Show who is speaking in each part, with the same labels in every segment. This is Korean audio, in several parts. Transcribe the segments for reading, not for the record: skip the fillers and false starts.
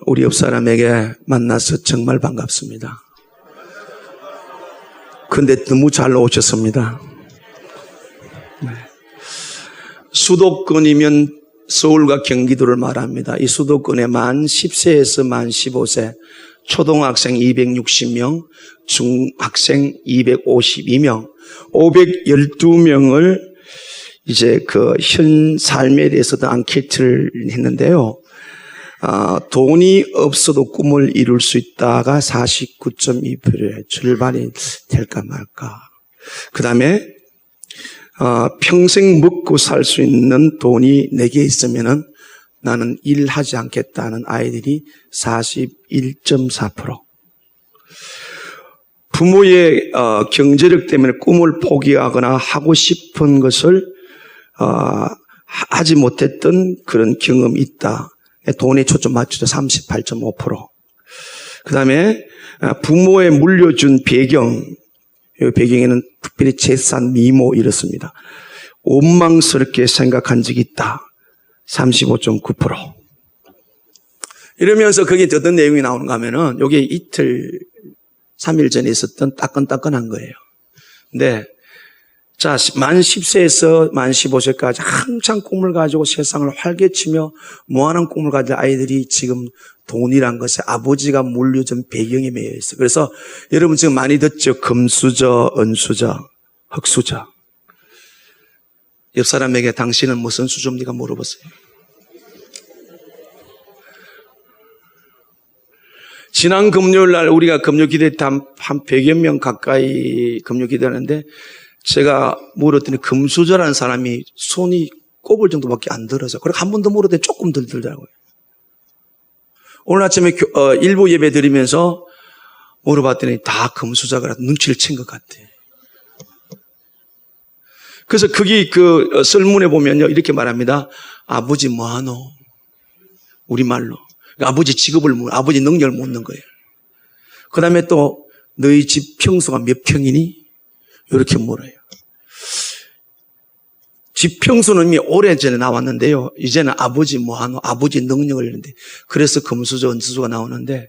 Speaker 1: 우리 옆 사람에게 만나서 정말 반갑습니다. 근데 너무 잘 오셨습니다. 네. 수도권이면 서울과 경기도를 말합니다. 이 수도권에 만 10세에서 만 15세, 초등학생 260명, 중학생 252명, 512명을 이제 그 현 삶에 대해서도 앙케이트를 했는데요. 돈이 없어도 꿈을 이룰 수 있다가 49.2%에 출발이 될까 말까. 그 다음에 평생 먹고 살 수 있는 돈이 내게 있으면은 나는 일하지 않겠다는 아이들이 41.4%. 부모의 경제력 때문에 꿈을 포기하거나 하고 싶은 것을 하지 못했던 그런 경험이 있다. 돈에 초점 맞추죠. 38.5%. 그 다음에 부모의 물려준 배경, 이 배경에는 특별히 재산, 미모 이렇습니다. 원망스럽게 생각한 적이 있다. 35.9%. 이러면서 거기에 어떤 내용이 나오는가 하면은 요게 이틀, 3일 전에 있었던 따끈따끈한 거예요. 근데 자, 만 10세에서 만 15세까지 한창 꿈을 가지고 세상을 활개치며 무한한 꿈을 가진 아이들이 지금 돈이란 것에 아버지가 물려준 배경에 매여 있어요. 그래서 여러분 지금 많이 듣죠? 금수저, 은수저, 흙수저. 옆 사람에게 당신은 무슨 수저입니까? 물어보세요. 지난 금요일 날 우리가 금요기도회 때 한 100여 명 가까이 금요기도하는데 제가 물었더니 금수저라는 사람이 손이 꼽을 정도밖에 안 들어서 그렇게 한 번 더 물었더니 조금 덜 들더라고요. 오늘 아침에 일부 예배 드리면서 물어봤더니 다 금수저가 눈치를 챈 것 같아. 그래서 거기 그 설문에 보면요 이렇게 말합니다. 아버지 뭐하노? 우리말로. 아버지 직업을 아버지 능력을 묻는 거예요. 그 다음에 또 너희 집 평수가 몇 평이니? 이렇게 물어요. 집 평수는 이미 오래전에 나왔는데요. 이제는 아버지 뭐하노? 아버지 능력을 이러는데 그래서 금수저, 은수저가 나오는데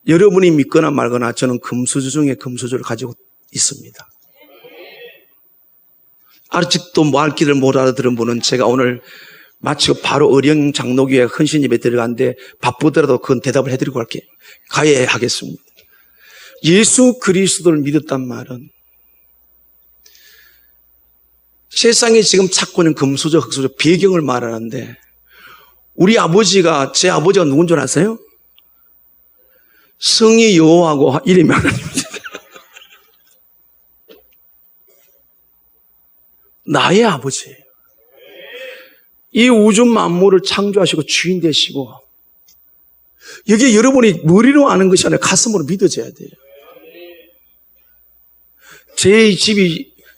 Speaker 1: 여러분이 믿거나 말거나 저는 금수저 중에 금수저를 가지고 있습니다. 아직도 말귀를 못 알아들은 분은 제가 오늘 마치고 바로 의령 장로교회 헌신 예배 들어갔는데 바쁘더라도 그건 대답을 해드리고 갈게요. 가야 하겠습니다. 예수 그리스도를 믿었단 말은 세상에 지금 찾고 있는 금수저, 흙수저 배경을 말하는데 우리 아버지가 제 아버지가 누군 줄 아세요? 성이 여호와고 이름이 하나님입니다. 나의 아버지예요. 이 우주 만물을 창조하시고 주인 되시고 여기에 여러분이 머리로 아는 것이 아니라 가슴으로 믿어져야 돼요.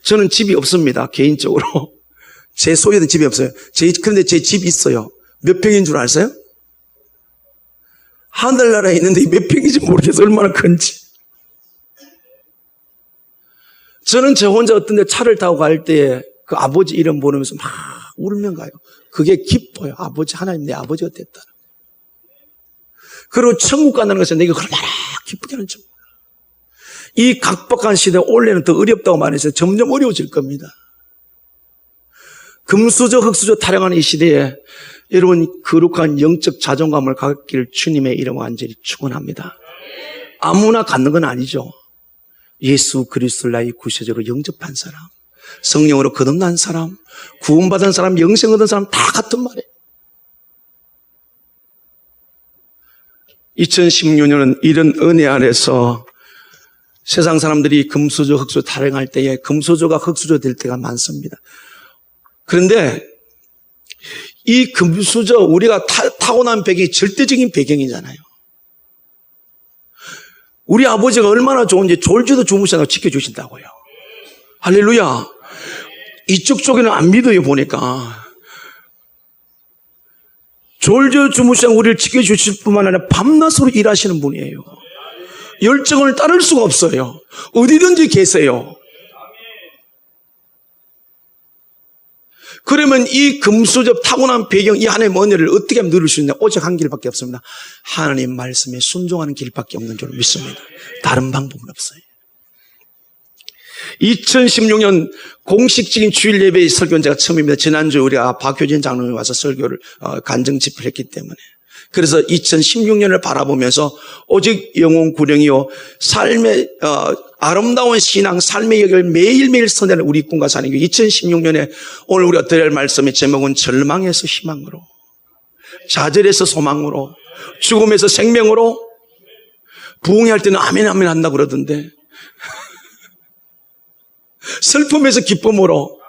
Speaker 1: 저는 집이 없습니다. 개인적으로. 제 소유된 집이 없어요. 그런데 제 집이 있어요. 몇 평인 줄 아세요? 하늘나라에 있는데 몇 평인지 모르겠어요. 얼마나 큰지. 저는 저 혼자 어떤 데 차를 타고 갈 때 그 아버지 이름 부르면서 막 울면 가요. 그게 기뻐요. 아버지, 하나님 내 아버지가 됐다. 그리고 천국 간다는 것은 내가 얼마나 기쁘게 하는지 몰라. 이 각박한 시대 올해는 더 어렵다고 말해서 점점 어려워질 겁니다. 금수저, 흙수저 타령하는 이 시대에 여러분 거룩한 영적 자존감을 갖길 주님의 이름 완전히 축원합니다. 아무나 갖는 건 아니죠. 예수 그리스도를 나의 구세주로 영접한 사람, 성령으로 거듭난 사람, 구원받은 사람, 영생 얻은 사람 다 같은 말이에요. 2016년은 이런 은혜 아래서 세상 사람들이 금수저, 흙수저 타령할 때에 금수저가 흙수저 될 때가 많습니다. 그런데 이 금수저 우리가 타고난 배경이 절대적인 배경이잖아요. 우리 아버지가 얼마나 좋은지 졸지도 주무시다가 지켜주신다고요. 할렐루야. 이쪽 쪽에는 안 믿어요 보니까. 졸지도 주무시다가 우리를 지켜주실 뿐만 아니라 밤낮으로 일하시는 분이에요. 열정을 따를 수가 없어요. 어디든지 계세요. 그러면 이 금수저 타고난 배경, 이 하나님의 은혜를 어떻게 하면 누릴 수 있냐? 오직 한 길밖에 없습니다. 하나님 말씀에 순종하는 길밖에 없는 줄 믿습니다. 다른 방법은 없어요. 2016년 공식적인 주일 예배의 설교는 제가 처음입니다. 지난주에 우리가 박효진 장로님이 와서 설교를 간증 집회를 했기 때문에. 그래서 2016년을 바라보면서 오직 영혼 구령이요 삶의 아름다운 신앙, 삶의 역을 매일매일 선회하는 우리 꿈과 사는 게 2016년에 오늘 우리가 드릴 말씀의 제목은 절망에서 희망으로, 좌절에서 소망으로, 죽음에서 생명으로, 부흥할 때는 아멘 아멘 한다고 그러던데 슬픔에서 기쁨으로,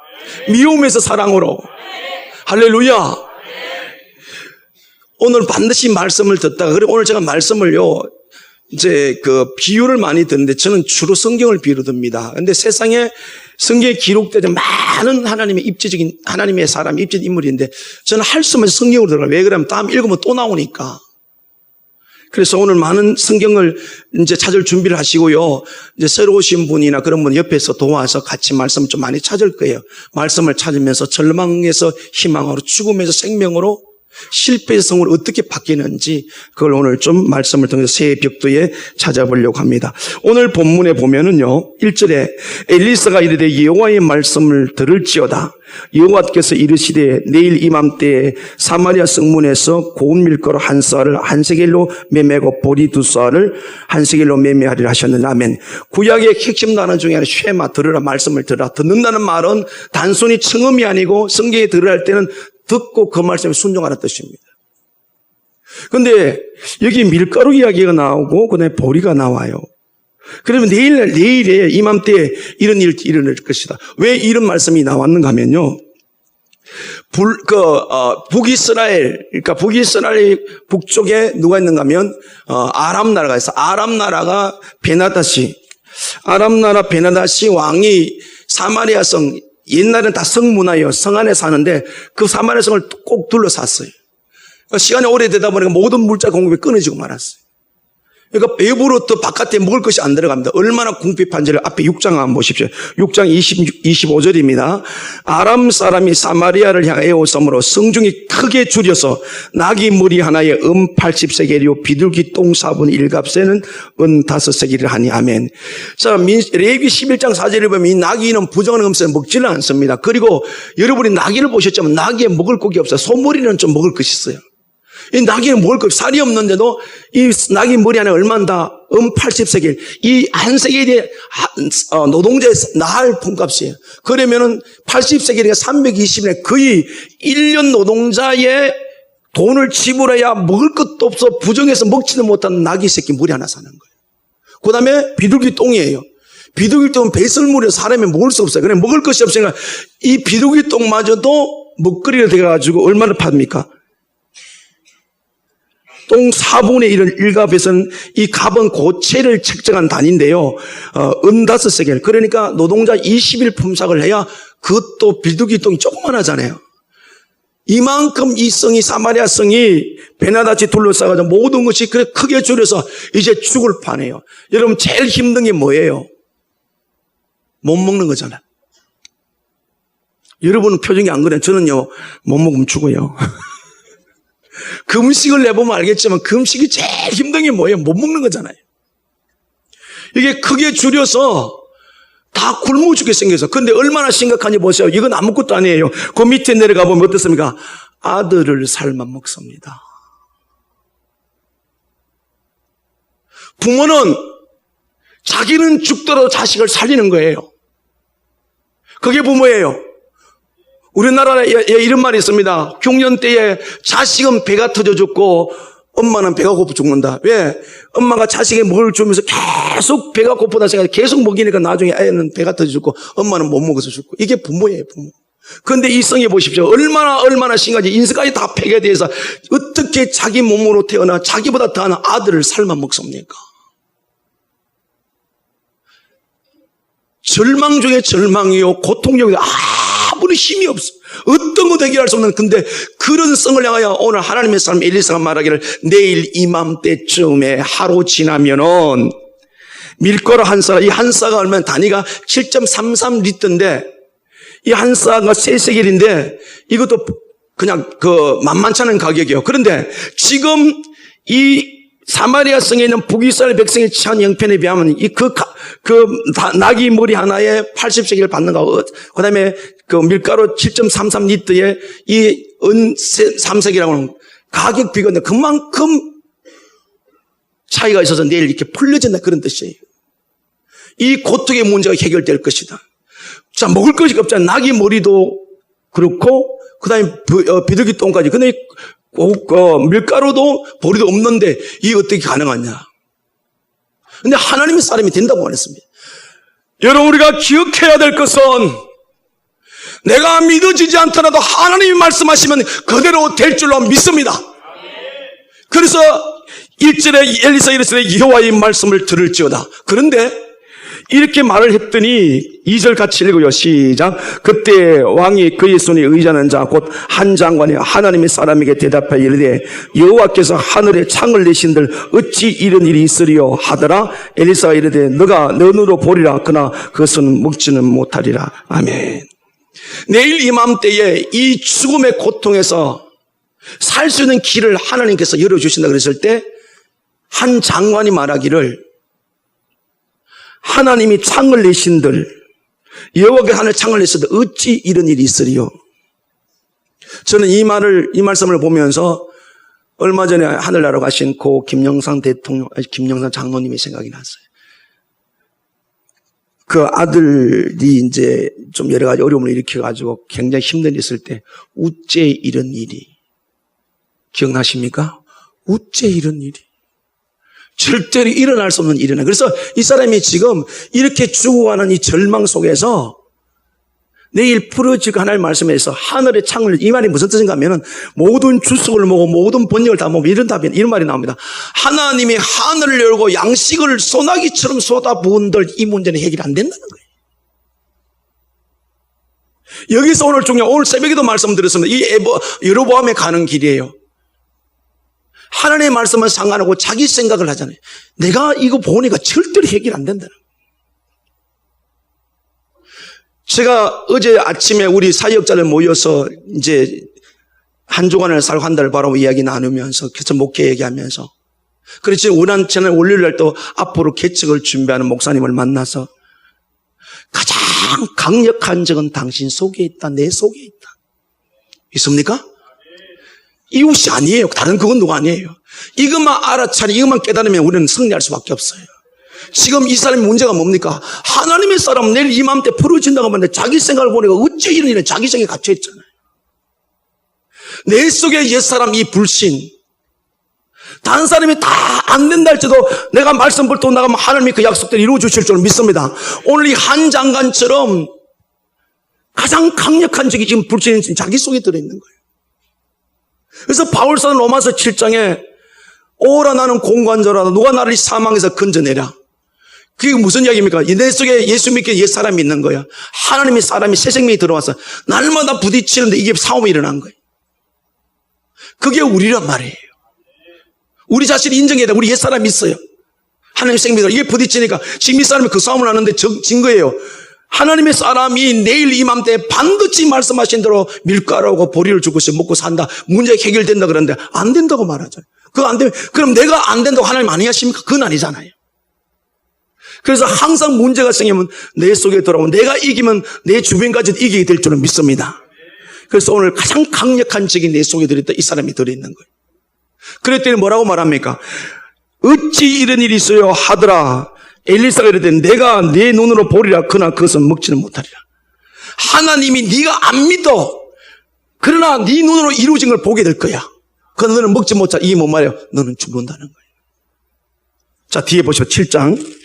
Speaker 1: 미움에서 사랑으로. 할렐루야. 오늘 반드시 말씀을 듣다가, 그리고 오늘 제가 말씀을요, 이제 비유를 많이 듣는데 저는 주로 성경을 비유로 듭니다. 근데 세상에 성경에 기록되는 많은 하나님의 입지적인, 하나님의 사람, 입지 인물인데 저는 할 수 없는 성경으로 들어가요. 왜 그러면 다음 읽으면 또 나오니까. 그래서 오늘 많은 성경을 이제 찾을 준비를 하시고요. 이제 새로 오신 분이나 그런 분 옆에서 도와서 같이 말씀을 좀 많이 찾을 거예요. 말씀을 찾으면서 절망에서 희망으로, 죽음에서 생명으로, 실패에서 성으로 어떻게 바뀌는지 그걸 오늘 좀 말씀을 통해서 새해 벽두에 찾아보려고 합니다. 오늘 본문에 보면은요, 1절에 엘리사가 이르되 여호와의 말씀을 들을지어다. 여호와께서 이르시되 내일 이맘때에 사마리아 성문에서 고운 밀가루 한 쌀을 한 세겔로 매매하고 보리 두 쌀을 한 세겔로 매매하리라 하셨는데, 아멘. 구약의 핵심 단어 중에 하나 쉐마, 들으라, 말씀을 들으라. 듣는다는 말은 단순히 청음이 아니고 성경에 들으라 할 때는 듣고 그 말씀에 순종하는 뜻입니다. 그런데 여기 밀가루 이야기가 나오고 그다음에 보리가 나와요. 그러면 내일에 이맘때에 이런 일이 일어날 것이다. 왜 이런 말씀이 나왔는가 하면요, 북이스라엘, 그러니까 북이스라엘 북쪽에 누가 있는가 하면 아람 나라가 있어. 아람 나라가 아람 나라 베나다시 왕이 사마리아 성, 옛날엔 다 성문화예요. 성 안에 사는데 그 사마리아 성을 꼭 둘러쌌어요. 그러니까 시간이 오래되다 보니까 모든 물자 공급이 끊어지고 말았어요. 그러니까 배부로부터 바깥에 먹을 것이 안 들어갑니다. 얼마나 궁핍한지를 앞에 6장 한번 보십시오. 6장 25절입니다. 아람 사람이 사마리아를 향하여 오섬으로 성중이 크게 줄여서 나귀 머리 하나에 80세겔이요 비둘기 똥 4분의 1값에는 은 5세겔을 하니. 아멘. 자, 레위기 11장 4절에 보면 이 나귀는 부정한 음식을 먹지는 않습니다. 그리고 여러분이 나귀를 보셨지만 나귀에 먹을 곡이 없어요. 소머리는 좀 먹을 것이 있어요. 이 나귀는 먹을 것, 살이 없는데도 이 나귀 머리 안에 얼마나 80세겔. 이 한 세겔이 노동자의 나흘 품값이에요. 그러면은 80세겔이니까 320일, 거의 1년 노동자의 돈을 지불해야 먹을 것도 없어 부정해서 먹지도 못하는 나귀 새끼 머리 하나 사는 거예요. 그 다음에 비둘기 똥이에요. 비둘기 똥은 배설물에 사람이 먹을 수 없어요. 그래 먹을 것이 없으니까 이 비둘기 똥마저도 먹거리가 돼가지고 얼마나 팝니까? 똥 4분의 1을 1갑에서는 이 갑은 고체를 측정한 단위인데요. 은 5세겔. 그러니까 노동자 20일 품삯을 해야 그것도 비둘기 똥이 조그만하잖아요. 이만큼 이 성이, 사마리아 성이 베나다치 둘러싸가지고 모든 것이 그래 크게 줄여서 이제 죽을 판이에요. 여러분 제일 힘든 게 뭐예요? 못 먹는 거잖아요. 여러분은 표정이 안 그래요. 저는요, 못 먹으면 죽어요. 금식을 내보면 알겠지만 금식이 제일 힘든 게 뭐예요? 못 먹는 거잖아요. 이게 크게 줄여서 다 굶어 죽게 생겨서. 그런데 얼마나 심각한지 보세요. 이건 아무것도 아니에요. 그 밑에 내려가 보면 어떻습니까? 아들을 삶아 먹습니다. 부모는 자기는 죽더라도 자식을 살리는 거예요. 그게 부모예요. 우리나라에 이런 말이 있습니다. 흉년 때에 자식은 배가 터져 죽고 엄마는 배가 고파 죽는다. 왜? 엄마가 자식에 먹을 주면서 계속 배가 고프다 생각해 계속 먹이니까 나중에 애는 배가 터져 죽고 엄마는 못 먹어서 죽고. 이게 부모예요, 부모. 그런데 이 성에 보십시오. 얼마나 심각한지 인생까지 다 폐괴돼서 어떻게 자기 몸으로 태어나 자기보다 더한 아들을 삶아 먹습니까? 절망 중에 절망이요, 고통적이요. 아무리 힘이 없어. 어떤 것도 해결할 수 없는. 근데 그런 성을 향하여 오늘 하나님의 사람 엘리사가 말하기를 내일 이맘때쯤에 하루 지나면은 밀가루 한 쌀, 이 한 쌀가 얼마나 단위가 7.33리터인데 이 한 싸가 3세겔인데 이것도 그냥 만만치 않은 가격이에요. 그런데 지금 이 사마리아 성에 있는 북이스라엘 백성이 취한 형편에 비하면 나귀 머리 하나에 80세겔 받는 거, 그 다음에 밀가루 7.33리터에 이 은 3세겔이라고 하는 가격 비교인데 그만큼 차이가 있어서 내일 이렇게 풀려진다 그런 뜻이에요. 이 고통의 문제가 해결될 것이다. 자, 먹을 것이 없잖아요. 나귀 머리도 그렇고 그 다음에 비둘기 똥까지. 근데 밀가루도 보리도 없는데 이게 어떻게 가능하냐. 근데 하나님의 사람이 된다고 말했습니다. 여러분, 우리가 기억해야 될 것은 내가 믿어지지 않더라도 하나님이 말씀하시면 그대로 될 줄로 믿습니다. 그래서 1절에 엘리사가 이르시되 여호와의 말씀을 들을지어다. 그런데 이렇게 말을 했더니 2절 같이 읽어요. 시작. 그때 왕이 그의 손에 의지하는 자 곧 한 장관이 하나님의 사람에게 대답하여 이르되 여호와께서 하늘에 창을 내신들 어찌 이런 일이 있으리요 하더라. 엘리사가 이르되 너가 내 눈으로 보리라. 그러나 그것은 먹지는 못하리라. 아멘. 내일 이맘때에 이 죽음의 고통에서 살 수 있는 길을 하나님께서 열어주신다 그랬을 때 한 장관이 말하기를 하나님이 창을 내신들 여호와께서 하늘 창을 내신들 어찌 이런 일이 있으리요. 저는 이 말씀을 보면서 얼마 전에 하늘나라로 가신 김영삼 장로님이 생각이 났어요. 그 아들이 이제 좀 여러 가지 어려움을 일으켜가지고 굉장히 힘든 일 있을 때 우째 이런 일이 기억나십니까? 우째 이런 일이 절대로 일어날 수 없는 일이나. 그래서 이 사람이 지금 이렇게 죽어가는 이 절망 속에서 내일 풀어질 하나님의 말씀에서 하늘의 창을, 이 말이 무슨 뜻인가 하면은 모든 주석을 모으고 모든 번역을 다 모으고 이런 말이 나옵니다. 하나님이 하늘을 열고 양식을 소나기처럼 쏟아부은들 이 문제는 해결이 안 된다는 거예요. 여기서 오늘 새벽에도 말씀드렸습니다. 이 여로보암에 가는 길이에요. 하나님의 말씀은 상관하고 자기 생각을 하잖아요. 내가 이거 보니까 절대로 해결 안 된다는 거예요. 제가 어제 아침에 우리 사역자들 모여서 이제 한 주간을 살고 한 달을 바라보고 이야기 나누면서 계속 목회 얘기하면서 그렇지 지난 월요일 날 또 앞으로 개척을 준비하는 목사님을 만나서 가장 강력한 적은 당신 속에 있다, 내 속에 있다. 있습니까? 이웃이 아니에요. 다른 그건 누가 아니에요. 이것만 알아차리 이것만 깨달으면 우리는 승리할 수밖에 없어요. 지금 이 사람의 문제가 뭡니까? 하나님의 사람 내일 이맘때 풀어진다고 하는데 자기 생각을 보니까 어째 이런 일은 자기 생각에 갇혀있잖아요. 내 속에 옛사람 이 불신, 다른 사람이 다 안 된다 할지라도 내가 말씀 불도 나가면 하나님이 그 약속대로 이루어 주실 줄 믿습니다. 오늘 이 한 장관처럼 가장 강력한 적이 지금 불신이 자기 속에 들어있는 거예요. 그래서 바울서는 로마서 7장에 오라 나는 공관자라 누가 나를 이 사망에서 건져내랴. 그게 무슨 이야기입니까? 내 속에 예수 믿게 옛 사람이 있는 거야. 하나님의 사람이 새 생명이 들어와서 날마다 부딪히는데 이게 싸움이 일어난 거예요. 그게 우리란 말이에요. 우리 자신이 인정해야 돼. 우리 옛 사람이 있어요. 하나님의 생명이 이게 부딪히니까 지금 이 사람이 그 싸움을 하는데 진 거예요. 하나님의 사람이 내일 이맘때 반드시 말씀하신 대로 밀가루하고 보리를 주고 먹고 산다. 문제가 해결된다 그러는데 안 된다고 말하죠. 그거 안 되면 그럼 내가 안 된다고 하나님 아니하십니까? 그건 아니잖아요. 그래서 항상 문제가 생기면 내 속에 들어오면 내가 이기면 내 주변까지도 이기게 될 줄은 믿습니다. 그래서 오늘 가장 강력한 적이 내 속에 들어있다. 이 사람이 들어있는 거예요. 그랬더니 뭐라고 말합니까? 어찌 이런 일이 있어요 하더라. 엘리사가 이르되 내가 내 눈으로 보리라. 그러나 그것은 먹지는 못하리라. 하나님이 네가 안 믿어. 그러나 네 눈으로 이루어진 걸 보게 될 거야. 그러나 너는 먹지 못하. 이게 뭔 말이에요? 너는 죽는다는 거예요. 자, 뒤에 보시오. 7장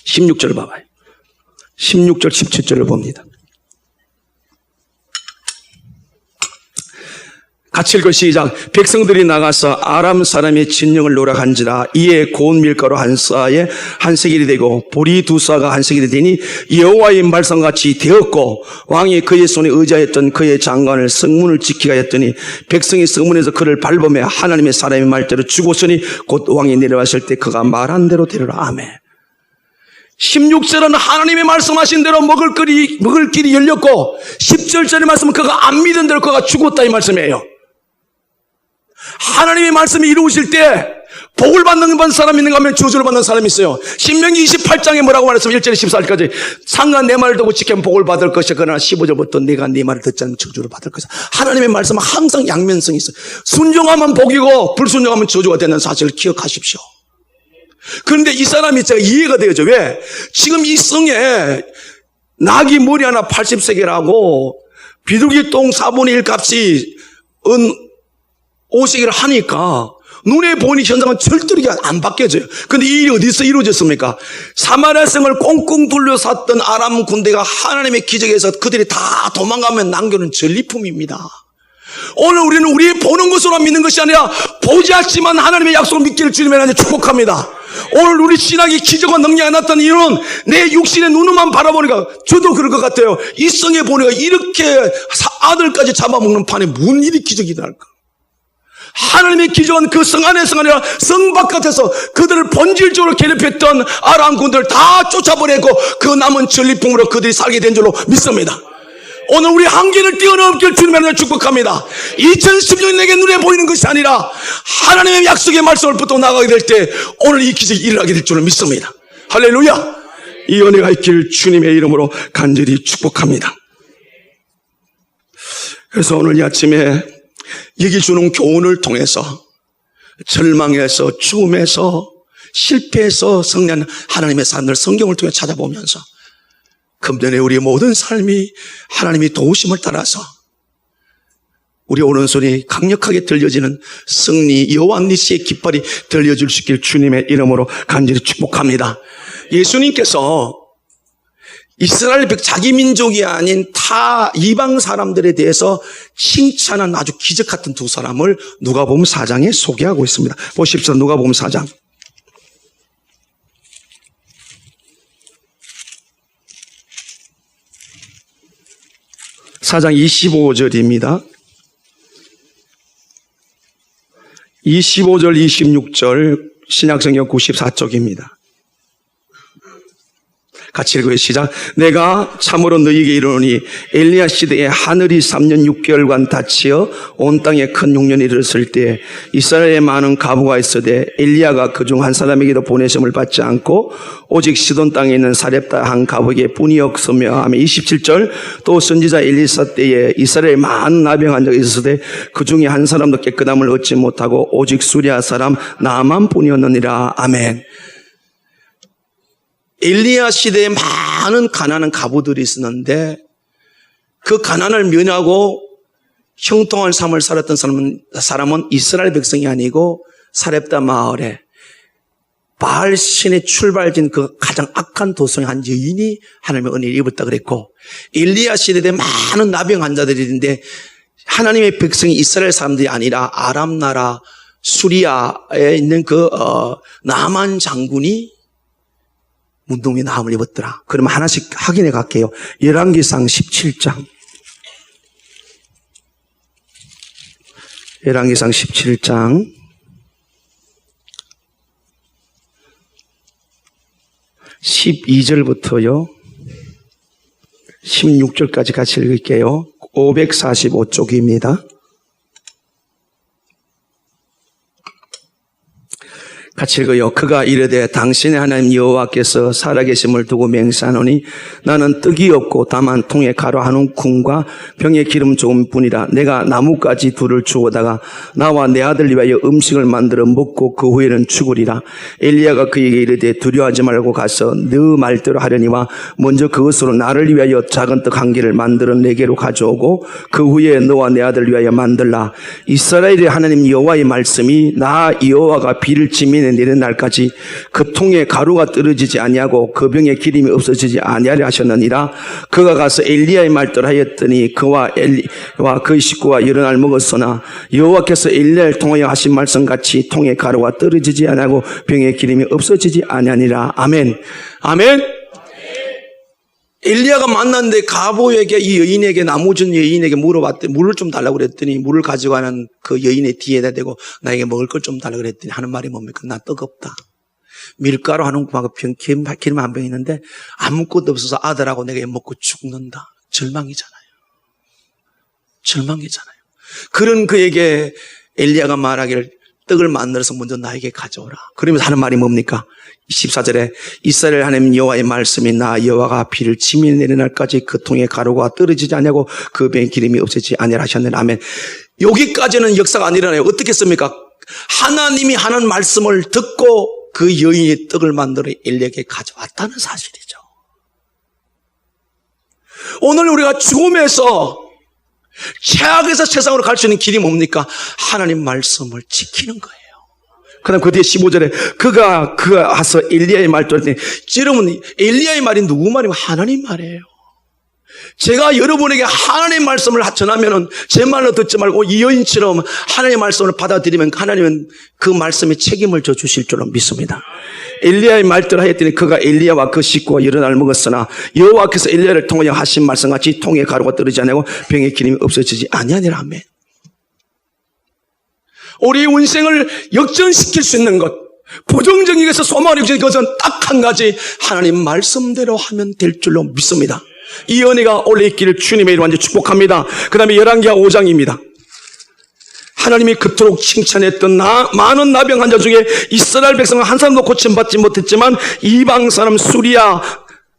Speaker 1: 16절을 봐봐요. 16절 17절을 봅니다. 같이 읽어 시작. 백성들이 나가서 아람 사람의 진영을 노력한지라. 이에 고운 밀가루 한 싸에 한 세겔이 되고 보리 두 싸가 한 세겔이 되니 여호와의 말씀같이 되었고 왕이 그의 손에 의지하였던 그의 장관을 성문을 지키게 하였더니 백성이 성문에서 그를 밟으며 하나님의 사람의 말대로 죽었으니 곧 왕이 내려왔을 때 그가 말한 대로 되리라. 아멘. 16절은 하나님의 말씀하신 대로 먹을 길이 열렸고 17절의 말씀은 그가 안 믿은 대로 그가 죽었다 이 말씀이에요. 하나님의 말씀이 이루어질 때 복을 받는 사람이 있는가 하면 저주를 받는 사람이 있어요. 신명기 28장에 뭐라고 말했으면 1절에 14절까지 상가 내 말을 듣고 지키면 복을 받을 것이야. 그러나 15절부터 내가 네 말을 듣지 않으면 저주를 받을 것이야. 하나님의 말씀은 항상 양면성이 있어요. 순종하면 복이고 불순종하면 저주가 되는 사실을 기억하십시오. 그런데 이 사람이 제가 이해가 되죠. 왜? 지금 이 성에 낙이 머리 하나 80세겔하고 비둘기 똥 4분의 1 값이 은 5세겔을 하니까 눈에 보이는 현상은 절대로 안 바뀌어져요. 그런데 이 일이 어디서 이루어졌습니까? 사마리아 성을 꽁꽁 둘러쌌던 아람 군대가 하나님의 기적에서 그들이 다 도망가면 남겨놓은 전리품입니다. 오늘 우리는 우리 보는 것으로만 믿는 것이 아니라 보지 않지만 하나님의 약속을 믿기를 주님의 이름으로 축복합니다. 오늘 우리 신학이 기적과 능력이 안 났던 이유는 내 육신의 눈으로만 바라보니까 저도 그럴 것 같아요. 이 성에 보니까 이렇게 아들까지 잡아먹는 판에 무슨 일이 기적이 날까? 하나님의 기적은 그 성 안에서가 아니라 성 바깥에서 그들을 본질적으로 괴롭혔던 아람 군들을 다 쫓아버리고 그 남은 전리품으로 그들이 살게 된 줄로 믿습니다. 오늘 우리 한계를 뛰어넘길 주님의 이름으로 축복합니다. 2016년 내게 눈에 보이는 것이 아니라 하나님의 약속의 말씀을 붙들고 나가게 될 때 오늘 이 기적이 일어나게 될 줄로 믿습니다. 할렐루야. 이 은혜가 있길 주님의 이름으로 간절히 축복합니다. 그래서 오늘 이 아침에 여기 주는 교훈을 통해서 절망에서 죽음에서 실패에서 승리하는 하나님의 사람들 성경을 통해 찾아보면서 금전에 우리의 모든 삶이 하나님이 도우심을 따라서 우리 오른손이 강력하게 들려지는 승리 여호와 니시의 깃발이 들려줄 수 있길 주님의 이름으로 간절히 축복합니다. 예수님께서 이스라엘 자기 민족이 아닌 타 이방 사람들에 대해서 칭찬한 아주 기적 같은 두 사람을 누가복음 4장에 소개하고 있습니다. 보십시오. 누가복음 4장. 4장 25절입니다. 25절 26절 신약성경 94쪽입니다. 같이 읽어요. 시작. 내가 참으로 너희에게 이르노니 엘리야 시대에 하늘이 3년 6개월간 닫히어 온 땅에 큰 흉년이 일었을 때 이스라엘에 많은 과부가 있으되 엘리야가 그중 한 사람에게도 보내심을 받지 않고 오직 시돈 땅에 있는 사렙다 한 과부에게 뿐이 없으며 하며 27절 또 선지자 엘리사 때에 이스라엘에 많은 나병 자가 있으되 그중에 한 사람도 깨끗함을 얻지 못하고 오직 수리아 사람 나만 뿐이었느니라. 아멘. 엘리야 시대에 많은 가난한 과부들이 있었는데 그 가난을 면하고 형통한 삶을 살았던 사람은 이스라엘 백성이 아니고 사렙다 마을에 바알 신의 출발진 그 가장 악한 도성의 한 여인이 하나님의 은혜를 입었다 그랬고, 엘리야 시대에 많은 나병 환자들이 있는데 하나님의 백성이 이스라엘 사람들이 아니라 아람 나라 수리아에 있는 그 나만 장군이 문둥이 나음을 입었더라. 그러면 하나씩 확인해 갈게요. 열왕기상 17장. 열왕기상 17장 12절부터요 16절까지 같이 읽을게요. 545쪽입니다. 같이 읽어요. 그가 이르되 당신의 하나님 여호와께서 살아계심을 두고 맹세하노니 나는 떡이 없고 다만 통에 가루 한 움큼과 병에 기름 조금 뿐이라. 내가 나뭇가지 둘을 주워다가 나와 내 아들 위하여 음식을 만들어 먹고 그 후에는 죽으리라. 엘리야가 그에게 이르되 두려워하지 말고 가서 네 말대로 하려니와 먼저 그것으로 나를 위하여 작은 떡 한 개를 만들어 내게로 가져오고 그 후에 너와 내 아들 위하여 만들라. 이스라엘의 하나님 여호와의 말씀이 나 여호와가 비를 지민 내리는 날까지 그 통에 가루가 떨어지지 아니하고 그 병에 기름이 없어지지 아니하려 하셨느니라. 그가 가서 엘리야의 말대로 하였더니 그와 그 식구가 여러 날 먹었으나 여호와께서 엘리야를 통하여 하신 말씀같이 통에 가루가 떨어지지 아니하고 병에 기름이 없어지지 아니하니라. 아멘. 아멘. 엘리야가 만났는데 가보에게 이 여인에게 나무준 여인에게 물어봤더니 물을 좀 달라고 그랬더니 물을 가지고 가는 그 여인의 뒤에다 대고 나에게 먹을 걸 좀 달라고 그랬더니 하는 말이 뭡니까? 나 떡 없다. 밀가루 한 움큼하고 기름 한 병 있는데 아무것도 없어서 아들하고 내가 먹고 죽는다. 절망이잖아요. 절망이잖아요. 그런 그에게 엘리야가 말하기를 떡을 만들어서 먼저 나에게 가져오라. 그러면서 하는 말이 뭡니까? 14절에 이스라엘 하나님 여호와의 말씀이 나 여호와가 비를 침이 내리날까지 그 통에 가루가 떨어지지 아니하고 그 배에 기름이 없어지지 아니하라 하셨느니라. 아멘. 여기까지는 역사가 안 일어나요. 어떻게 씁니까? 하나님이 하는 말씀을 듣고 그 여인이 떡을 만들어 엘리야에게 가져왔다는 사실이죠. 오늘 우리가 죽음에서 최악에서 세상으로 갈 수 있는 길이 뭡니까? 하나님 말씀을 지키는 거예요. 그 다음 그 뒤에 15절에 그가 와서 엘리야의 말도 할 때, 여러분 엘리야의 말이 누구 말이면 하나님 말이에요. 제가 여러분에게 하나님의 말씀을 전하면은 제 말로 듣지 말고 이 여인처럼 하나님의 말씀을 받아들이면 하나님은 그 말씀에 책임을 져 주실 줄로 믿습니다. 엘리야의 말대로 하였더니 그가 엘리야와 그 식구가 여러 날 먹었으나 여호와께서 엘리야를 통하여 하신 말씀같이 통에 가루가 떨어지지 아니하고 병에 기름이 없어지지 아니하니라. 아멘. 우리의 운생을 역전시킬 수 있는 것, 부정적인 것에서 소망을 주는 것은 딱 한 가지, 하나님 말씀대로 하면 될 줄로 믿습니다. 이 은혜가 올해 있기를 주님의 이름으로 완전히 축복합니다. 그 다음에 열왕기하 5장입니다. 하나님이 그토록 칭찬했던 많은 나병 환자 중에 이스라엘 백성은 한 사람도 고침받지 못했지만 이방 사람 수리아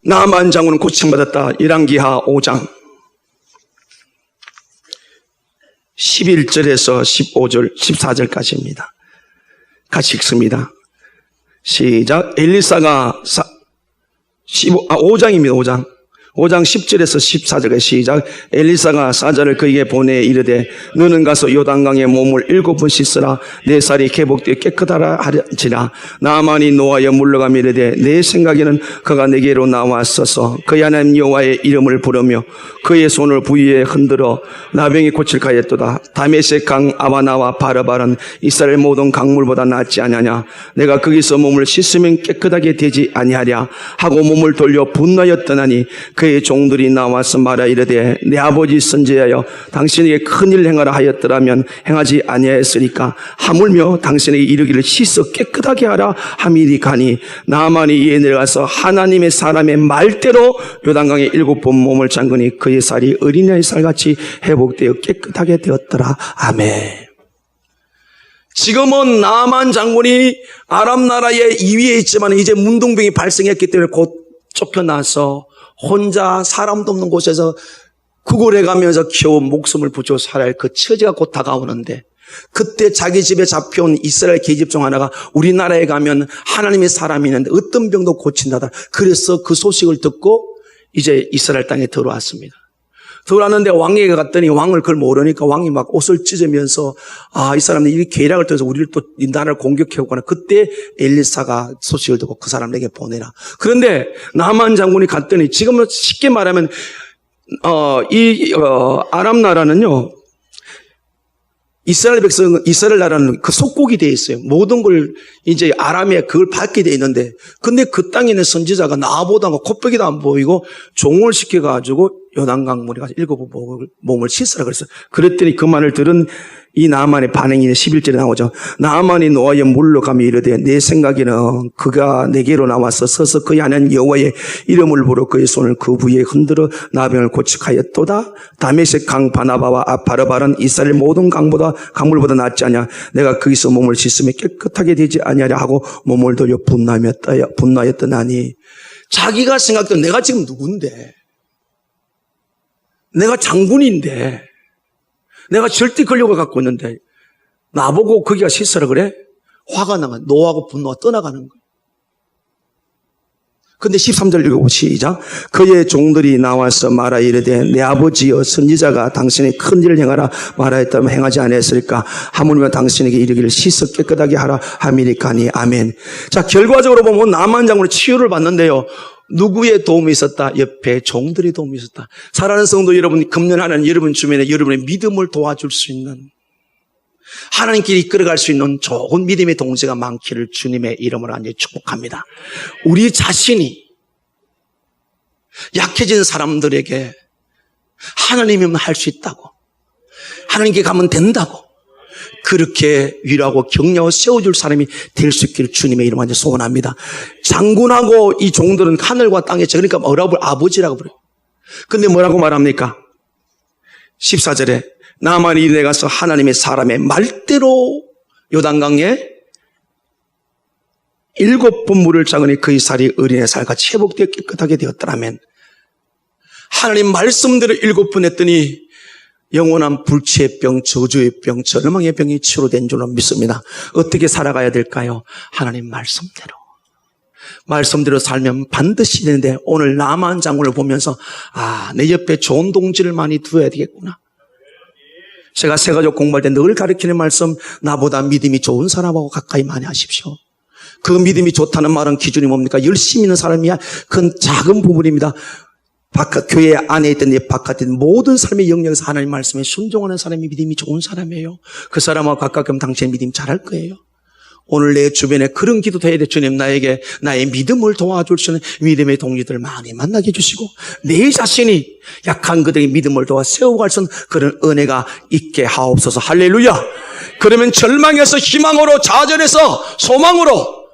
Speaker 1: 나만 장군은 고침받았다. 열왕기하 5장 11절에서 15절 14절까지입니다. 같이 읽습니다. 시작. 엘리사가 5장입니다. 5장 10절에서 14절까지 시작. 엘리사가 사자를 그에게 보내 이르되 너는 가서 요단강에 몸을 7번 씻으라. 내 살이 회복되어 깨끗하라 하지라. 나만이 노하여 물러가며 이르되 내 생각에는 그가 내게로 나왔어서 그의 하나님 여호와의 이름을 부르며 그의 손을 부위에 흔들어 나병이 고칠까 하였도다. 다메섹 강 아바나와 바르바는 이스라엘 모든 강물보다 낫지 아니하냐. 내가 거기서 몸을 씻으면 깨끗하게 되지 아니하랴 하고 몸을 돌려 분노하였더니 그의 종들이 나와서 말하 이르되 내 아버지 선지자여 당신에게 큰일 행하라 하였더라면 행하지 아니하였으리까 하물며 당신에게 이르기를 씻어 깨끗하게 하라 함이리 가니 나만이 이에 내려가서 하나님의 사람의 말대로 요단강에 7번 몸을 잠그니 그의 살이 어린아이 살같이 회복되어 깨끗하게 되었더라. 아멘. 지금은 나만 장군이 아람 나라의 2위에 있지만 이제 문둥병이 발생했기 때문에 곧 쫓겨나서 혼자 사람도 없는 곳에서 구걸해 가면서 겨우 목숨을 붙여 살아야 할 그 처지가 곧 다가오는데, 그때 자기 집에 잡혀온 이스라엘 계집 중 하나가 우리나라에 가면 하나님의 사람이 있는데 어떤 병도 고친다다. 그래서 그 소식을 듣고 이제 이스라엘 땅에 들어왔습니다. 들어왔는데 왕에게 갔더니 왕을 그걸 모르니까 왕이 막 옷을 찢으면서 이 사람들이 이 계략을 통해서 우리를 또 이 나라를 공격해 오거나, 그때 엘리사가 소식을 듣고 그 사람에게 보내라. 그런데 나만 장군이 갔더니, 지금은 쉽게 말하면 아람 나라는요, 이스라엘 나라는 그 속국이 되어 있어요. 모든 걸 이제 아람에 그걸 받게 되어 있는데, 근데 그 땅에 있는 선지자가 나보다 콧배기도 안 보이고 종을 시켜가지고 요단강물에 가서 7번 몸을 씻으라 그랬어요. 그랬더니 그 말을 들은 이 나아만의 반응이 11절에 나오죠. 나아만이 노하여 물러가며 이르되 내 생각에는 그가 내게로 나와서 서서 그의 하나님 여호와의 이름을 부르 그의 손을 그 부위에 흔들어 나병을 고치하였도다. 다메섹 강 바나바와 바르바는 이스라엘 모든 강물보다 낫지 아니하. 내가 거기서 몸을 씻으며 깨끗하게 되지 아니하랴 하고 몸을 돌려 분노하였더니, 자기가 생각했던 내가 지금 누군데, 내가 장군인데, 내가 절대 권력을 갖고 있는데 나보고 거기가 씻으라 그래? 화가 나가, 노하고 분노가 떠나가는 거예요. 근데 13절 읽어보고 시작. 그의 종들이 나와서 말하 이르되 내 아버지여 선지자가 당신의 큰 일을 행하라 말하였다면 행하지 아니했을까 하물며 당신에게 이르기를 씻어 깨끗하게 하라 함이니까니. 아멘. 자, 결과적으로 보면 나만 장군이 치유를 받는데요, 누구의 도움이 있었다? 옆에 종들이 도움이 있었다. 사랑하는 성도 여러분, 금년 하나님 여러분 주변에 여러분의 믿음을 도와줄 수 있는, 하나님께 이끌어갈 수 있는 좋은 믿음의 동지가 많기를 주님의 이름으로 완전히 축복합니다. 우리 자신이 약해진 사람들에게 하나님이면 할 수 있다고, 하나님께 가면 된다고, 그렇게 위로하고 격려하고 세워줄 사람이 될 수 있기를 주님의 이름으로 소원합니다. 장군하고 이 종들은 하늘과 땅에 그러니까 뭐라고 아버지라고 부르요. 근데 뭐라고 말합니까? 14절에 나만 이르되 가서 하나님의 사람의 말대로 요단강에 7번 물을 작으니 그의 살이 어린애 살같이 회복되어 깨끗하게 되었더라면, 하나님 말씀대로 7번 했더니 영원한 불치의 병, 저주의 병, 절망의 병이 치료된 줄로 믿습니다. 어떻게 살아가야 될까요? 하나님 말씀대로 살면 반드시 되는데, 오늘 나만 장군을 보면서 내 옆에 좋은 동지를 많이 두어야 되겠구나. 제가 새가족 공부할 때 늘 가르치는 말씀, 나보다 믿음이 좋은 사람하고 가까이 많이 하십시오. 그 믿음이 좋다는 말은 기준이 뭡니까? 열심히 있는 사람이야. 그건 작은 부분입니다. 교회 안에 있든 바깥에 있든 모든 삶의 영역에서 하나님 말씀에 순종하는 사람이 믿음이 좋은 사람이에요. 그 사람하고 가깝게 하면 당신의 믿음 잘할 거예요. 오늘 내 주변에 그런 기도도 해야 돼. 주님, 나에게 나의 믿음을 도와줄 수 있는 믿음의 동지들 많이 만나게 해주시고, 내 자신이 약한 그들의 믿음을 도와 세워갈 수 있는 그런 은혜가 있게 하옵소서. 할렐루야. 그러면 절망에서 희망으로, 좌절에서 소망으로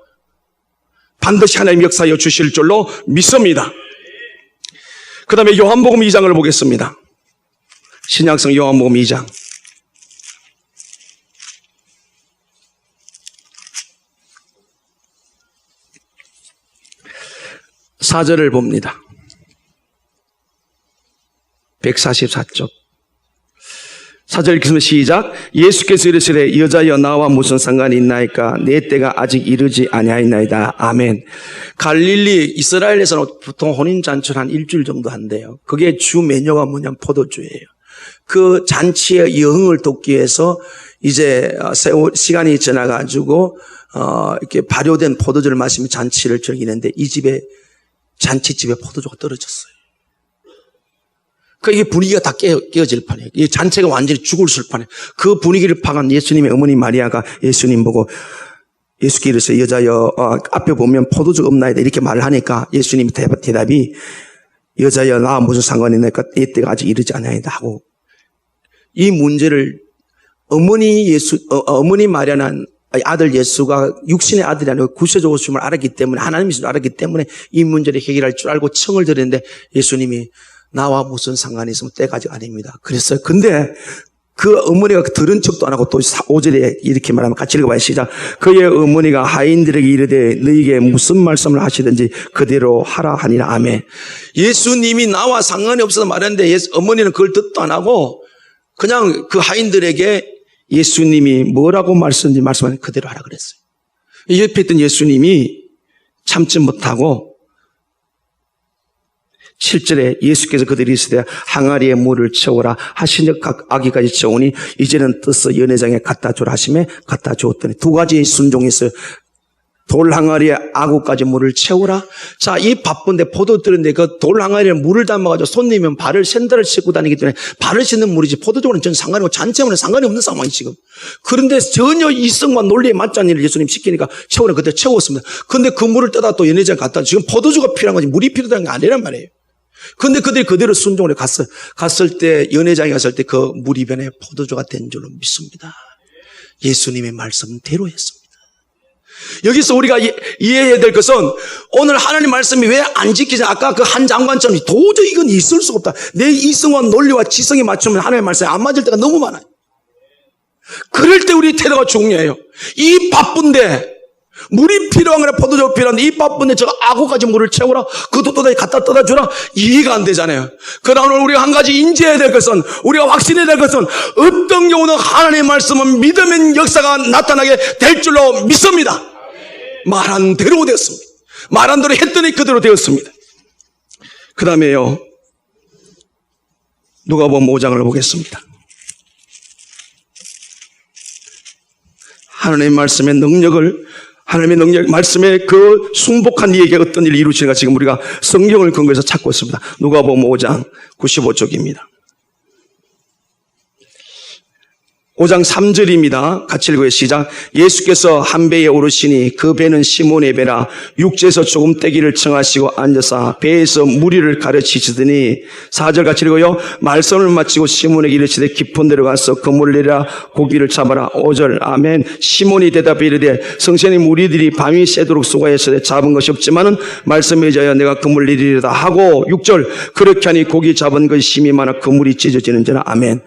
Speaker 1: 반드시 하나님 역사하여 주실 줄로 믿습니다. 그 다음에 요한복음 2장을 보겠습니다. 신약성 요한복음 2장. 4절을 봅니다. 144쪽. 4절 읽겠습니다. 시작. 예수께서 이르시되 여자여 나와 무슨 상관이 있나이까? 내 때가 아직 이르지 아니하였나이다. 아멘. 갈릴리 이스라엘에서는 보통 혼인잔치를 한 일주일 정도 한대요. 그게 주 메뉴가 뭐냐면 포도주예요. 그 잔치의 여흥을 돕기 위해서 이제 시간이 지나가지고 이렇게 발효된 포도주를 마시며 잔치를 즐기는데, 이 집에 잔치집에 포도주가 떨어졌어요. 이게 분위기가 다 깨어질 판이에요. 이 잔치가 완전히 죽을 판이에요. 그 분위기를 파간 예수님의 어머니 마리아가 예수님 보고, 예수께 이르시되 여자여, 앞에 보면 포도주가 없나이다 이렇게 말을 하니까 예수님 대답이 여자여 나와 무슨 상관이 있나이까? 이 때가 아직 이르지 않아야다 하고, 이 문제를 어머니 마리아는 아들 예수가 육신의 아들이 아니고 구세주 오심을 알았기 때문에, 하나님의 것을 알았기 때문에 이 문제를 해결할 줄 알고 청을 드렸는데, 예수님이 나와 무슨 상관이 있으면 때가 아직 아닙니다 그랬어요. 근데 그 어머니가 들은 척도 안 하고 또 5절에 이렇게 말하면 같이 읽어봐요. 시작. 그의 어머니가 하인들에게 이르되 너희에게 무슨 말씀을 하시든지 그대로 하라 하니라. 아멘. 예수님이 나와 상관이 없어서 말했는데 어머니는 그걸 듣도 안 하고 그냥 그 하인들에게 예수님이 뭐라고 말씀하니 그대로 하라 그랬어요. 옆에 있던 예수님이 참지 못하고 7절에 예수께서 그들이 있으되 항아리에 물을 채우라 하시니 아기까지 채우니 이제는 떠서 연회장에 갖다 주라 하시매 갖다 주었더니, 두 가지의 순종이 있어요. 돌 항아리에 아구까지 물을 채우라. 자, 이 바쁜데 포도 들었는데 그 돌 항아리에 물을 담아가지고 손님은 발을 샌들을 씻고 다니기 때문에 발을 씻는 물이지 포도주는 전 상관이 없고 잔치와는 상관이 없는 상황이 지금. 그런데 전혀 이성과 논리에 맞지 않는 일을 예수님 시키니까 채우라 그때 채웠습니다. 근데 그 물을 떠다 또 연회장에 갖다 지금 포도주가 필요한 거지 물이 필요한 게 아니란 말이에요. 근데 그들이 그대로 순종을 갔을 때, 연회장에 갔을 때 그 물이 변해 포도주가 된 줄로 믿습니다. 예수님의 말씀대로 했습니다. 여기서 우리가 이해해야 될 것은, 오늘 하나님 말씀이 왜 안 지키지? 아까 그 한 장관처럼 도저히 이건 있을 수가 없다. 내 이성과 논리와 지성에 맞추면 하나님의 말씀이 안 맞을 때가 너무 많아요. 그럴 때 우리 태도가 중요해요. 이 바쁜데 물이 필요한 거라 포도주가 필요한데 이 바쁜데 저 아구까지 물을 채우라, 그것도 또다시 갖다 떠다 주라, 이해가 안 되잖아요. 그러나 오늘 우리가 한 가지 인지해야 될 것은, 우리가 확신해야 될 것은, 어떤 경우는 하나님의 말씀은 믿음의 역사가 나타나게 될 줄로 믿습니다. 말한 대로 되었습니다. 말한 대로 했더니 그대로 되었습니다. 그 다음에요, 누가복음 5장을 보겠습니다. 하나님의 말씀의 능력을, 하나님의 능력, 말씀의 그 순복한 이에게 어떤 일을 이루시는가 지금 우리가 성경을 근거해서 찾고 있습니다. 누가복음 5장 95쪽입니다. 5장 3절입니다. 같이 읽어요. 시작. 예수께서 한 배에 오르시니 그 배는 시몬의 배라. 육지에서 조금 떼기를 청하시고 앉아서 배에서 무리를 가르치시더니 4절 같이 읽어요. 말씀을 마치고 시몬에게 이르시되 깊은 데로 가서 그물을 내라 고기를 잡아라. 5절 아멘. 시몬이 대답해 이르되 성신님 우리들이 밤이 새도록 수고하였으되 잡은 것이 없지만은 말씀에 의하여 내가 그물을 내리리다 하고 6절 그렇게 하니 고기 잡은 것이 심이 많아 그물이 찢어지는지라. 아멘.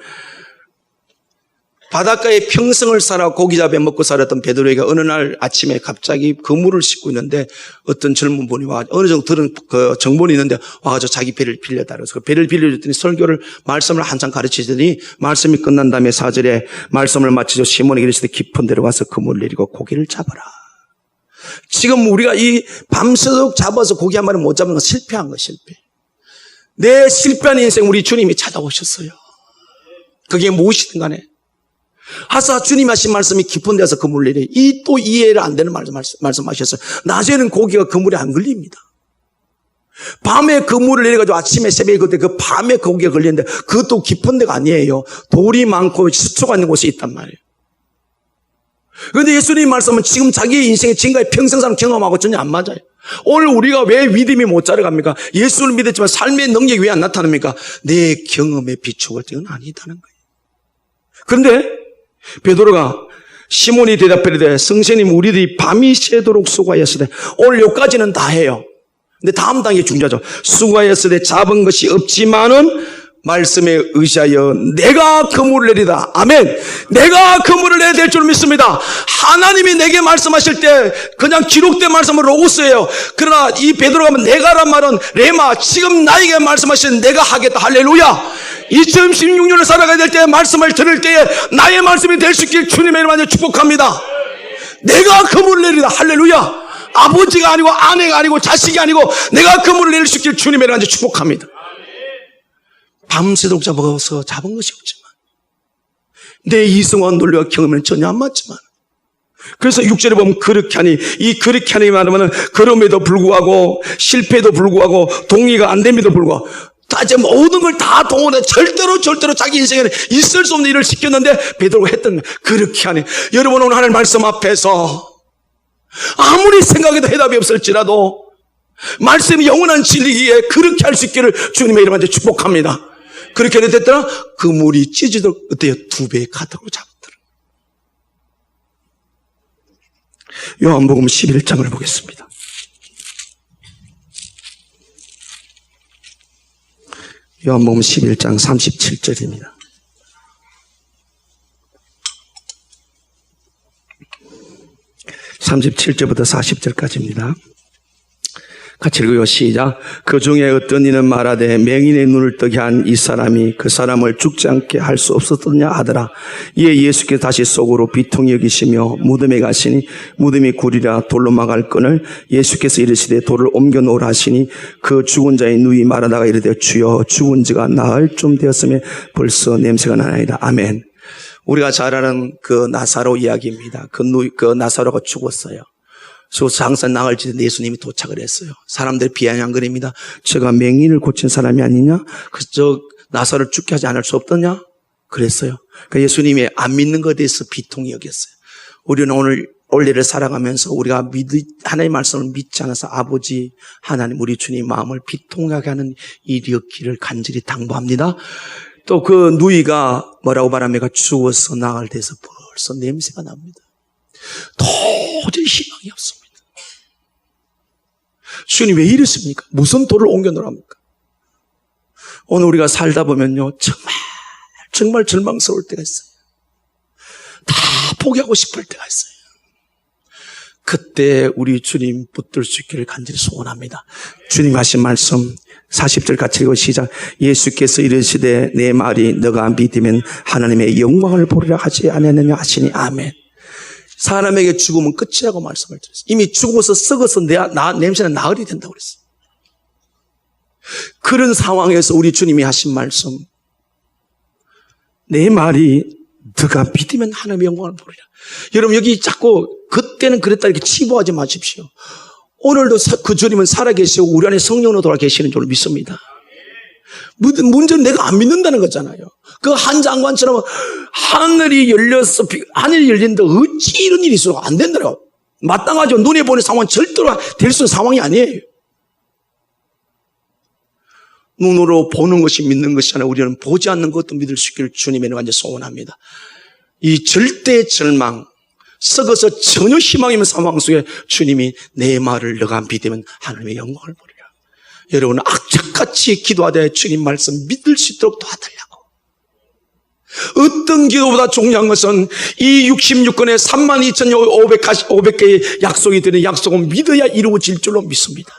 Speaker 1: 바닷가에 평생을 살아 고기 잡아 먹고 살았던 베드로에게 어느 날 아침에 갑자기 그물을 싣고 있는데 어떤 젊은 분이 와 어느 정도 들은 그 정보는 있는데 와가지고 자기 배를 빌려달라. 그래서 그 배를 빌려줬더니 설교를 말씀을 한참 가르치더니 말씀이 끝난 다음에 4절에 말씀을 마치고 시몬에게 이르시되 깊은 데로 가서 그물을 내리고 고기를 잡아라. 지금 우리가 이 밤새도록 잡아서 고기 한 마리 못 잡는 건 실패한 거 실패. 내 실패한 인생 우리 주님이 찾아오셨어요. 그게 무엇이든 간에 하사 주님 하신 말씀이 깊은 데서 그물을 내려 이 또 이해를 안 되는 말씀하셨어요. 낮에는 고기가 그물에 안 걸립니다. 밤에 그물을 내려가지고 아침에 새벽에 그때 그 밤에 고기가 걸리는데 그것도 깊은 데가 아니에요. 돌이 많고 수초가 있는 곳에 있단 말이에요. 그런데 예수님 말씀은 지금 자기의 인생의 지금까지 평생사람 경험하고 전혀 안 맞아요. 오늘 우리가 왜 믿음이 못 자라갑니까? 예수를 믿었지만 삶의 능력이 왜 안 나타납니까? 내 경험에 비추어볼 때는 아니다는 거예요. 그런데 베드로가 시몬이 대답하되 성신님 우리들이 밤이 새도록 수고하였으되 오늘 여기까지는 다 해요. 근데 다음 단계 중요하죠. 수고하였으되 잡은 것이 없지만은 말씀에 의지하여 내가 그물을 내리다. 아멘. 내가 그물을 내야 될 줄 믿습니다. 하나님이 내게 말씀하실 때 그냥 기록된 말씀은 로고스예요. 그러나 이 베드로가 하면 내가란 말은 레마, 지금 나에게 말씀하신 내가 하겠다. 할렐루야. 2016년을 살아가야 될 때 말씀을 들을 때에 나의 말씀이 될 수 있길 주님의 이름으로 축복합니다. 내가 그물을 내리다. 할렐루야. 아버지가 아니고 아내가 아니고 자식이 아니고 내가 그물을 내릴 수 있길 주님의 이름으로 축복합니다. 밤새도록 잡아서 잡은 것이 없지만 내 이성과 논리와 경험은 전혀 안 맞지만 그래서 6절에 보면 그렇게 하니 이 그렇게 하니 말하면 그럼에도 불구하고 실패에도 불구하고 동의가 안 됨에도 불구하고 다 이제 모든 걸 다 동원해 절대로 자기 인생에는 있을 수 없는 일을 시켰는데 베드로가 했던 거예요. 그렇게 하니 여러분 오늘 하나님 말씀 앞에서 아무리 생각해도 해답이 없을지라도 말씀이 영원한 진리기에 그렇게 할 수 있기를 주님의 이름으로 축복합니다. 그렇게 됐더라 그 물이 찢어지도록 어때요? 2배 가득으로 잡았더라. 요한복음 11장을 보겠습니다. 요한복음 11장 37절입니다. 37절부터 40절까지입니다. 같이 읽어요. 시작. 그 중에 어떤 이는 말하되 맹인의 눈을 뜨게 한 이 사람이 그 사람을 죽지 않게 할 수 없었느냐 하더라. 이에 예수께서 다시 속으로 비통히 여기시며 무덤에 가시니 무덤이 구리라 돌로 막을 끈을 예수께서 이르시되 돌을 옮겨 놓으라 하시니 그 죽은 자의 누이 말하다가 이르되 주여 죽은 지가 나흘 좀 되었으면 벌써 냄새가 나나이다. 아멘. 우리가 잘 아는 그 나사로 이야기입니다. 그 나사로가 죽었어요. 장사 나갈 때 예수님이 도착을 했어요. 사람들이 비아냥거립니다. 제가 맹인을 고친 사람이 아니냐? 그저 나사로를 죽게 하지 않을 수 없더냐? 그랬어요. 그러니까 예수님이 안 믿는 것에 대해서 비통히 여겼어요. 우리는 오늘 원래를 살아가면서 우리가 하나님의 말씀을 믿지 않아서 아버지 하나님 우리 주님 마음을 비통하게 하는 일이었기를 간절히 당부합니다. 또 그 누이가 뭐라고 말합니까? 죽어서 나갈 때에서 벌써 냄새가 납니다. 도저히 희망이 없습니다. 주님 왜 이랬습니까? 무슨 돌을 옮겨 놓으랍니까? 오늘 우리가 살다 보면요 정말 절망스러울 때가 있어요. 다 포기하고 싶을 때가 있어요. 그때 우리 주님 붙들 수 있기를 간절히 소원합니다. 주님 하신 말씀 40절 같이 읽고 시작. 예수께서 이르시되 내 말이 너가 믿으면 하나님의 영광을 보리라 하지 않았느냐 하시니 아멘. 사람에게 죽으면 끝이라고 말씀을 드렸어요. 이미 죽어서 썩어서 냄새는 나흘이 된다고 그랬어요. 그런 상황에서 우리 주님이 하신 말씀 내 말이 너가 믿으면 하나님의 영광을 보리라. 여러분 여기 자꾸 그때는 그랬다 이렇게 치부하지 마십시오. 오늘도 그 주님은 살아계시고 우리 안에 성령으로 돌아 계시는 줄 믿습니다. 문제는 내가 안 믿는다는 거잖아요. 그 한 장관처럼 하늘이 열린다. 어찌 이런 일이 있어도 안 된다고. 마땅하죠. 눈에 보는 상황은 절대로 될 수 있는 상황이 아니에요. 눈으로 보는 것이 믿는 것이 아니라 우리는 보지 않는 것도 믿을 수 있기를 주님의 이름으로 소원합니다. 이 절대 절망, 썩어서 전혀 희망이 없는 상황 속에 주님이 내 말을 너가 믿으면 하나님의 영광을 보리라. 여러분 악착같이 기도하되 주님 말씀 믿을 수 있도록 도와달라고. 어떤 기도보다 중요한 것은 이 66권의 32,500개의 약속이 되는 약속은 믿어야 이루어질 줄로 믿습니다.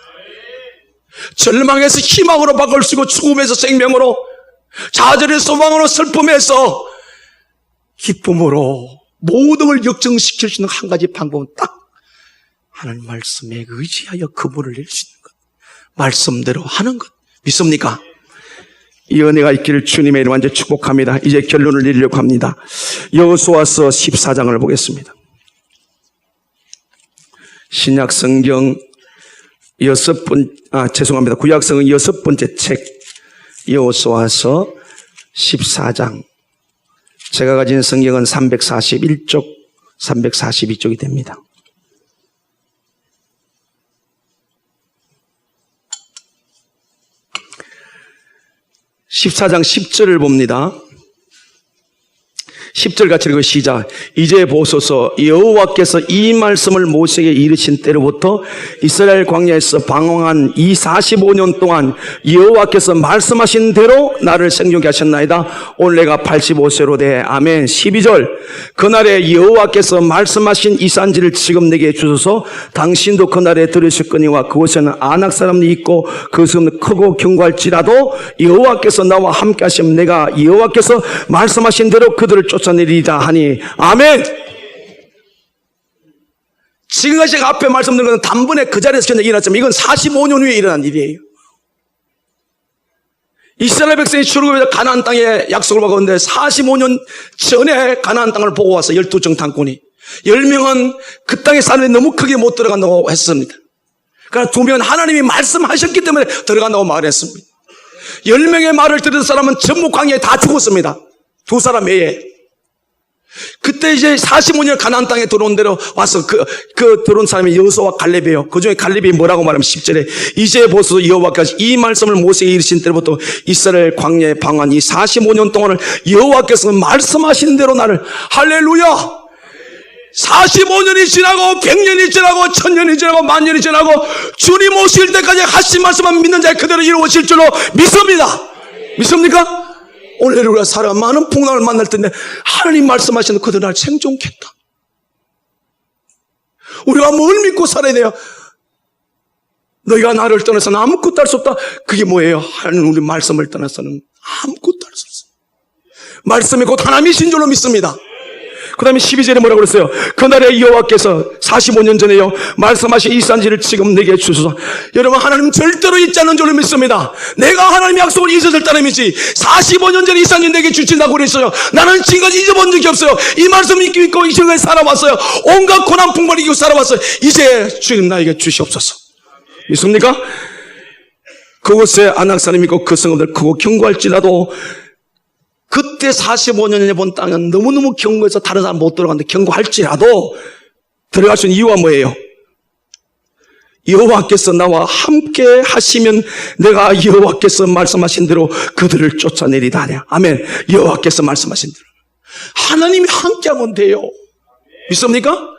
Speaker 1: 절망에서 희망으로 바꿀 수 있고 죽음에서 생명으로, 좌절에서 소망으로, 슬픔에서 기쁨으로 모든 걸 역정시킬 수 있는 한 가지 방법은 딱 하나님 말씀에 의지하여 그분을 낼 수 있는 것, 말씀대로 하는 것. 믿습니까? 이 은혜가 있기를 주님의 이름 완전히 축복합니다. 이제 결론을 내리려고 합니다. 여호수아서 14장을 보겠습니다. 신약 성경 구약 성경 6번째 책 여호수아서 14장. 제가 가진 성경은 341쪽, 342쪽이 됩니다. 14장 10절을 봅니다. 10절 같이 읽고 시작. 이제 보소서 여호와께서 이 말씀을 모세에게 이르신 때로부터 이스라엘 광야에서 방황한 이 45년 동안 여호와께서 말씀하신 대로 나를 생존케 하셨나이다. 오늘 내가 85세로 돼. 아멘. 12절. 그날에 여호와께서 말씀하신 이 산지를 지금 내게 주소서. 당신도 그날에 들으셨거니와 그곳에는 아낙 사람이 있고 그것은 크고 견고할지라도 여호와께서 나와 함께 하시면 내가 여호와께서 말씀하신 대로 그들을 쫓아내리자 하니. 아멘. 지금까지 제가 앞에 말씀드린 것은 단번에 그 자리에서 그냥 일어났지만 이건 45년 후에 일어난 일이에요. 이스라엘 백성이 출애굽해서 가나안 땅에 약속을 받았는데 45년 전에 가나안 땅을 보고 와서 12정탐꾼이 10명은 그 땅에 사는데 너무 크게 못 들어간다고 했습니다. 그러나 2명은 하나님이 말씀하셨기 때문에 들어간다고 말했습니다. 10명의 말을 들은 사람은 전부 광야에 다 죽었습니다. 2사람 외에. 그때 이제 45년 가나안 땅에 들어온 대로 와서 그 들어온 사람이 여호수아와 갈렙이에요. 그 중에 갈렙이 뭐라고 말하면 10절에 이제 보소서 여호와께서 이 말씀을 모세에게 이르신 때로부터 이스라엘 광야에 방황한 이 45년 동안을 여호와께서 말씀하신 대로 나를. 할렐루야. 45년이 지나고 100년이 지나고 1000년이 지나고 만년이 지나고 주님 오실 때까지 하신 말씀만 믿는 자에 그대로 이루어질 줄로 믿습니다. 믿습니까? 오늘 우리가 살아가 많은 풍랑을 만날 텐데 하나님 말씀하시는 그들 날 생존겠다. 우리가 뭘 믿고 살아야 돼요? 너희가 나를 떠나서는 아무것도 할 수 없다. 그게 뭐예요? 하나님 우리 말씀을 떠나서는 아무것도 할 수 없어요. 말씀이 곧 하나님이신 줄로 믿습니다. 그 다음에 12절에 뭐라고 그랬어요? 그날에 여호와께서 45년 전에요 말씀하신 이 산지를 지금 내게 주소서. 여러분 하나님 절대로 잊지 않는 줄로 믿습니다. 내가 하나님의 약속을 잊었을 따름이지 45년 전에 이 산지 내게 주신다고 그랬어요. 나는 지금까지 잊어본 적이 없어요. 이 말씀 믿고 이 시간에 살아왔어요. 온갖 고난 풍파를 이기고 살아왔어요. 이제 주님 나에게 주시옵소서. 믿습니까? 그곳에 아낙 사람이 있고 그 성읍들 크고 견고할지라도 그때 45년에 본 땅은 너무너무 견고해서 다른 사람 못 들어가는데 견고할지라도 들어갈 수 있는 이유가 뭐예요? 여호와께서 나와 함께 하시면 내가 여호와께서 말씀하신 대로 그들을 쫓아내리다 하냐. 아멘. 여호와께서 말씀하신 대로 하나님이 함께하면 돼요. 믿습니까?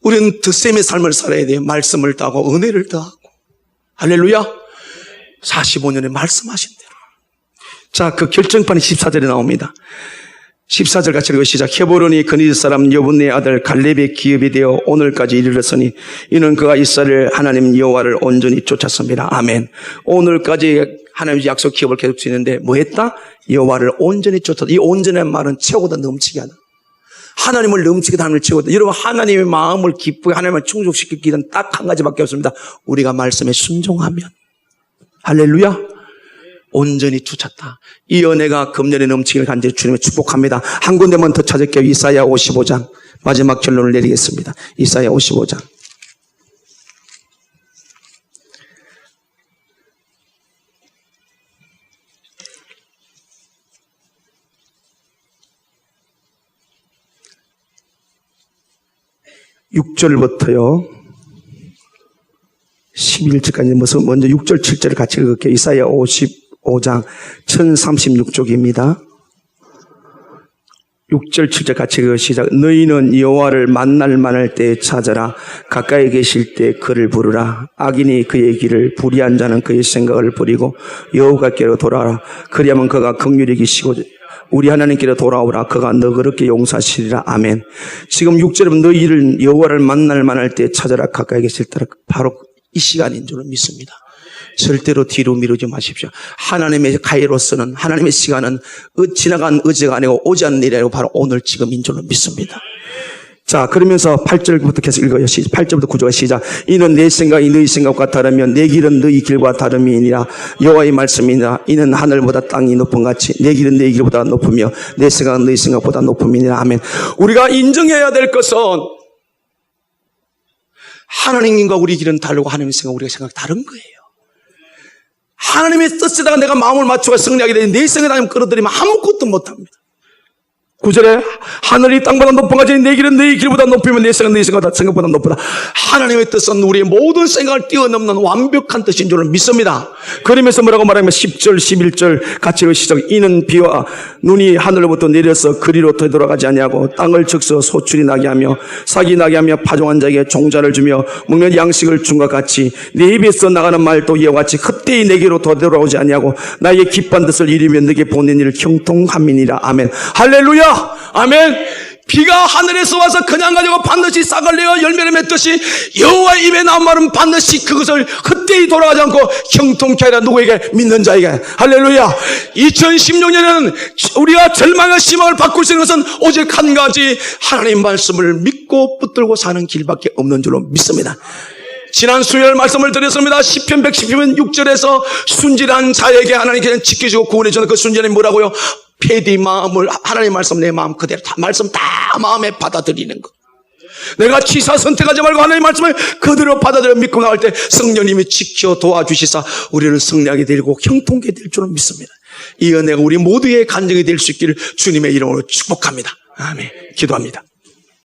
Speaker 1: 우리는 덧셈의 삶을 살아야 돼요. 말씀을 더하고 은혜를 더하고. 할렐루야. 45년에 말씀하신 대로. 자, 그 결정판이 14절에 나옵니다. 14절 같이 읽고 시작. 헤브론이 그니드 사람 여분의 아들 갈렙의 기업이 되어 오늘까지 이르렀으니 이는 그가 이스라엘 하나님 여호와를 온전히 쫓았습니다. 아멘. 오늘까지 하나님의 약속 기업을 계속 지는데 뭐 했다? 여호와를 온전히 쫓았다. 이 온전한 말은 채우다 넘치게 하다. 하나님을 넘치게 하나님을 채우다. 여러분 하나님의 마음을 기쁘게 하나님을 충족시킬 길은 딱 한 가지밖에 없습니다. 우리가 말씀에 순종하면. 할렐루야. 온전히 쫓았다. 이 은혜가 금년에 넘치길 간절히 주님을 축복합니다. 한 군데만 더 찾을게요. 이사야 55장 마지막 결론을 내리겠습니다. 이사야 55장 6절부터요 11절까지 먼저 6절 7절을 같이 읽을게요. 이사야 55장 1036쪽입니다. 6절 7절 같이 읽어 시작. 너희는 여호와를 만날 때 찾아라. 가까이 계실 때 그를 부르라. 악인이 그의 길을 불의한 자는 그의 생각을 버리고 여호와께로 돌아라. 그리하면 그가 긍휼히 계시고 우리 하나님께로 돌아오라. 그가 너그럽게 용서하시리라. 아멘. 지금 6절은 너희를 여호와를 만날 때 찾아라. 가까이 계실 때 바로 이 시간인 줄 믿습니다. 절대로 뒤로 미루지 마십시오. 하나님의 가이로스는, 하나님의 시간은 지나간 어제가 아니고 오지 않는 일이라고 바로 오늘 지금인 줄로 믿습니다. 자, 그러면서 8절부터 계속 읽어요. 8절부터 9절가 시작. 이는 내 생각이 너희 생각과 다르면 내 길은 너희 길과 다름이니라. 여호와의 말씀이니라. 이는 하늘보다 땅이 높은 같이 내 길은 내 길보다 높으며 내 생각은 너희 생각보다 높음이니라. 아멘. 우리가 인정해야 될 것은 하나님과 우리 길은 다르고 하나님의 생각, 우리가 생각 다른 거예요. 하나님의 뜻에다가 내가 마음을 맞추고 승리하게 되는데 내 생각을 하나님 끌어들이면 아무것도 못합니다. 9절에 하늘이 땅보다 높은 같이 내 길은 너희 길보다 높으면 내 생각은 너희 생각보다 높다. 하나님의 뜻은 우리의 모든 생각을 뛰어넘는 완벽한 뜻인 줄 믿습니다. 그러면서 뭐라고 말하면 10절 11절 같이 시작. 이는 비와 눈이 하늘로부터 내려서 그리로 되돌아가지 아니하고 땅을 적셔 소출이 나게 하며 삭이 나게 하며 파종한 자에게 종자를 주며 먹는 양식을 준 것 같이 내 입에서 나가는 말도 이와 같이 헛되이 내게로 되돌아오지 아니하고 나의 기뻐한 뜻을 이루며 너에게 보낸 일을 형통함이니라. 아멘. 할렐루야. 아멘. 비가 하늘에서 와서 그냥 가지고 반드시 싹을 내어 열매를 맺듯이 여호와의 입에 나온 말은 반드시 그것을 헛되이 돌아가지 않고 형통케 하리라. 누구에게? 믿는 자에게. 할렐루야. 2016년에는 우리가 절망과 희망을 바꿀 수 있는 것은 오직 한 가지, 하나님의 말씀을 믿고 붙들고 사는 길밖에 없는 줄로 믿습니다. 지난 수요일 말씀을 드렸습니다. 시편 110편 6절에서 순진한 자에게 하나님께서 지켜주고 구원해주는 그 순진이 뭐라고요? 패디 마음을, 하나님 말씀 내 마음 그대로 다 말씀 다 마음에 받아들이는 것. 내가 취사 선택하지 말고 하나님 말씀을 그대로 받아들여 믿고 나갈 때 성령님이 지켜 도와주시사 우리를 승리하게 되고 형통하게 될 줄은 믿습니다. 이 은혜가 우리 모두의 간증이 될 수 있기를 주님의 이름으로 축복합니다. 아멘. 기도합니다.